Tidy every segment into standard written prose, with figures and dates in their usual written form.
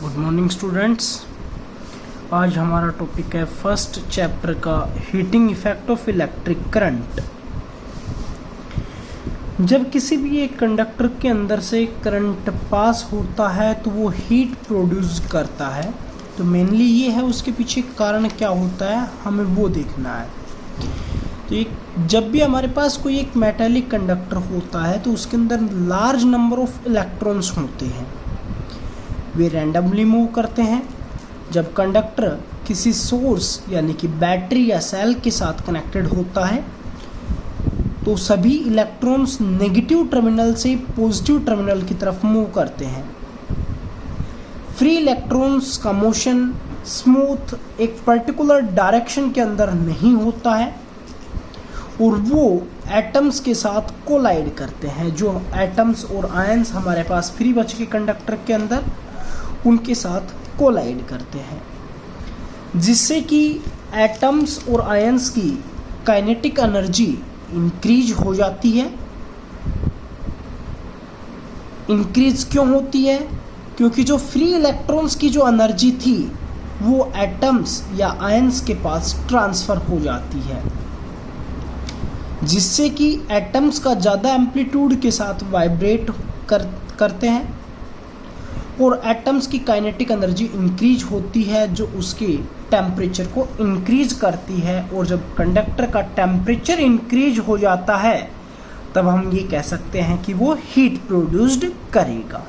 Good morning students. आज हमारा topic है फर्स्ट चैप्टर का heating effect of electric current. जब किसी भी एक कंडक्टर के अंदर से करंट पास होता है तो वो हीट प्रोड्यूस करता है। तो मेनली ये है, उसके पीछे कारण क्या होता है हमें वो देखना है। तो जब भी हमारे पास कोई एक मेटालिक कंडक्टर होता है तो उसके अंदर लार्ज नंबर ऑफ इलेक्ट्रॉन्स होते हैं, वे रैंडमली मूव करते हैं। जब कंडक्टर किसी सोर्स यानी कि बैटरी या सेल के साथ कनेक्टेड होता है तो सभी इलेक्ट्रॉन्स नेगेटिव टर्मिनल से पॉजिटिव टर्मिनल की तरफ मूव करते हैं। फ्री इलेक्ट्रॉन्स का मोशन स्मूथ एक पर्टिकुलर डायरेक्शन के अंदर नहीं होता है और वो एटम्स के साथ कोलाइड करते हैं। जो एटम्स और आयंस हमारे पास फ्री बचे के कंडक्टर के अंदर, उनके साथ कोलाइड करते हैं, जिससे कि एटम्स और आयंस की काइनेटिक एनर्जी इंक्रीज हो जाती है। इंक्रीज क्यों होती है? क्योंकि जो फ्री इलेक्ट्रॉन्स की जो एनर्जी थी वो एटम्स या आयंस के पास ट्रांसफ़र हो जाती है, जिससे कि एटम्स का ज़्यादा एम्पलीट्यूड के साथ वाइब्रेट करते हैं और एटम्स की काइनेटिक एनर्जी इंक्रीज होती है, जो उसके टेम्परेचर को इंक्रीज करती है। और जब कंडक्टर का टेम्परेचर इंक्रीज हो जाता है तब हम ये कह सकते हैं कि वो हीट प्रोड्यूस्ड करेगा।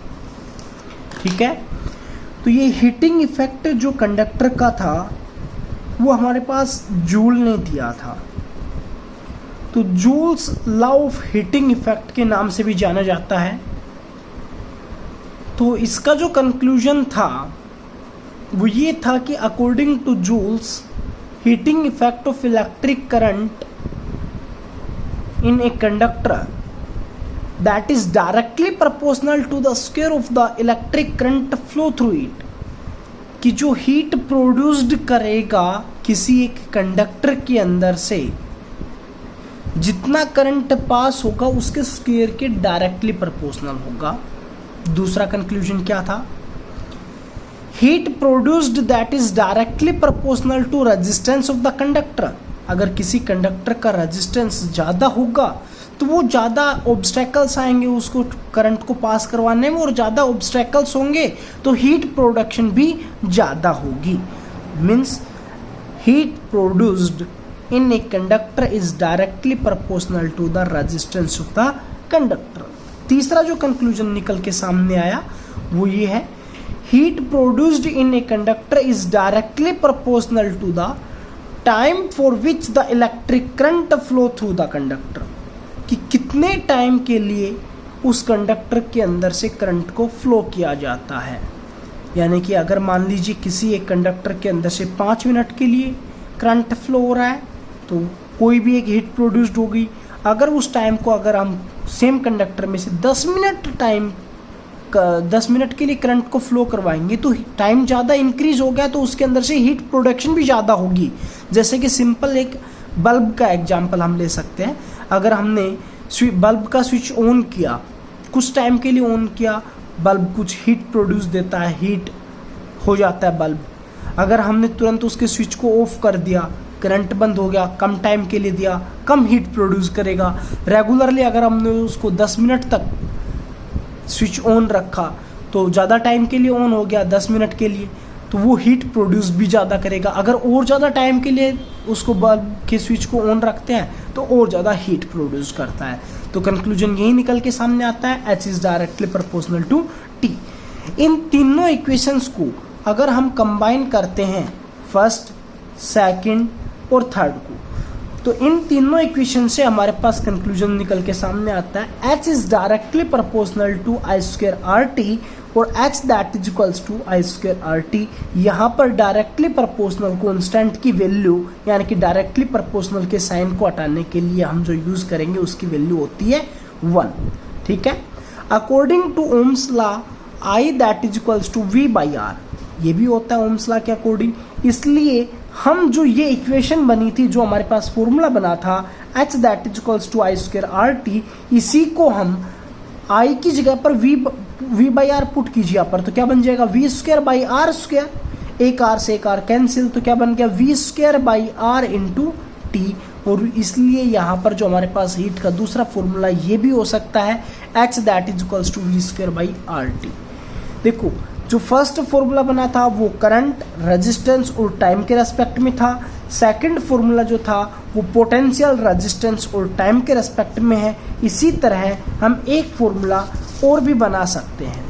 ठीक है, तो ये हीटिंग इफेक्ट जो कंडक्टर का था वो हमारे पास जूल ने दिया था। तो joules law of heating effect के नाम से भी जाना जाता है। तो इसका जो कंक्लूजन था वो ये था कि according to Joule's, heating effect of electric current in a conductor that is directly proportional to the square of the electric current flow through it, कि जो हीट प्रोड्यूस्ड करेगा किसी एक कंडक्टर के अंदर से, जितना करंट पास होगा उसके स्क्वायर के डायरेक्टली प्रोपोर्शनल होगा। दूसरा कंक्लूजन क्या था? Heat produced that is directly proportional to resistance of the conductor. अगर किसी कंडक्टर का रेजिस्टेंस ज़्यादा होगा तो वो ज़्यादा ऑब्स्टेकल्स आएंगे उसको करंट को पास करवाने में, और ज़्यादा ऑब्स्टेकल्स होंगे तो हीट प्रोडक्शन भी ज़्यादा होगी। Means heat produced in a conductor is directly proportional to the resistance of the conductor. तीसरा जो कंक्लूजन निकल के सामने आया वो ये है, heat produced in a conductor is directly proportional to the time for which the electric current flow through the conductor, कि कितने टाइम के लिए उस कंडक्टर के अंदर से करंट को फ्लो किया जाता है। यानी कि अगर मान लीजिए किसी एक कंडक्टर के अंदर से 5 मिनट के लिए करंट फ्लो हो रहा है तो कोई भी एक हीट प्रोड्यूस्ड होगी। अगर उस टाइम को अगर हम सेम कंडक्टर में से 10 मिनट के लिए करंट को फ्लो करवाएंगे तो टाइम ज़्यादा इंक्रीज हो गया, तो उसके अंदर से हीट प्रोडक्शन भी ज़्यादा होगी। जैसे कि सिंपल एक बल्ब का एग्जांपल हम ले सकते हैं। अगर हमने बल्ब का स्विच ऑन किया, कुछ टाइम के लिए ऑन किया, बल्ब कुछ हीट प्रोड्यूस देता है, हीट हो जाता है बल्ब। अगर हमने तुरंत उसके स्विच को ऑफ कर दिया, करंट बंद हो गया, कम टाइम के लिए दिया, कम हीट प्रोड्यूस करेगा। रेगुलरली अगर हमने उसको 10 मिनट तक स्विच ऑन रखा तो ज़्यादा टाइम के लिए ऑन हो गया, 10 मिनट के लिए, तो वो हीट प्रोड्यूस भी ज़्यादा करेगा। अगर और ज़्यादा टाइम के लिए उसको बल्ब के स्विच को ऑन रखते हैं तो और ज़्यादा हीट प्रोड्यूस करता है। तो कंक्लूजन यही निकल के सामने आता है, H is directly proportional to T। इन तीनों इक्वेशंस को अगर हम कंबाइन करते हैं, फर्स्ट, सेकंड और थर्ड को, तो इन तीनों इक्वेशन से हमारे पास कंक्लूजन निकल के सामने आता है, H is directly proportional to I square RT और H that is equals to I square RT। यहाँ पर डायरेक्टली प्रोपोर्शनल कांस्टेंट की वैल्यू, यानी कि डायरेक्टली प्रोपोर्शनल के साइन को हटाने के लिए हम जो यूज़ करेंगे उसकी वैल्यू होती है 1। ठीक है, according to Ohm's law I that is equals to V by R, ये भी होता है ओम्स लॉ के अकॉर्डिंग। इसलिए हम जो ये इक्वेशन बनी थी, जो हमारे पास फॉर्मूला बना था H that is equals to I square RT, इसी को हम I की जगह पर V V by R put कीजिए यहाँ पर, तो क्या बन जाएगा V square by R square, एक आर से एक आर कैंसिल, तो क्या बन गया V square by R into T. और इसलिए यहाँ पर जो हमारे पास हीट का दूसरा फॉर्मूला ये भी हो सकता है H that is equals to V square by R T. देखो जो फर्स्ट फॉर्मूला बना था वो करंट, रेजिस्टेंस और टाइम के रेस्पेक्ट में था। सेकंड फॉर्मूला जो था वो पोटेंशियल, रेजिस्टेंस और टाइम के रेस्पेक्ट में है। इसी तरह हम एक फॉर्मूला और भी बना सकते हैं।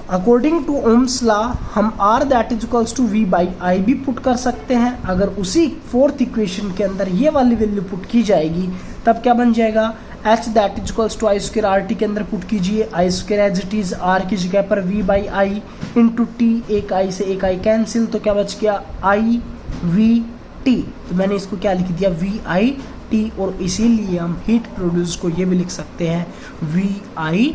अकॉर्डिंग टू ओम्स लॉ हम R that is equals to V by I भी पुट कर सकते हैं। अगर उसी फोर्थ इक्वेशन के अंदर ये वाली वैल्यू पुट की जाएगी तब क्या बन जाएगा H that is equals to I square R T के अंदर पुट कीजिए, I square as it is R की जगह पर V by I into T, एक आई से एक आई कैंसिल, तो क्या बच गया आई वी टी। तो मैंने इसको क्या लिख दिया वी आई टी, और इसीलिए हम हीट प्रोड्यूस को ये भी लिख सकते हैं वी आई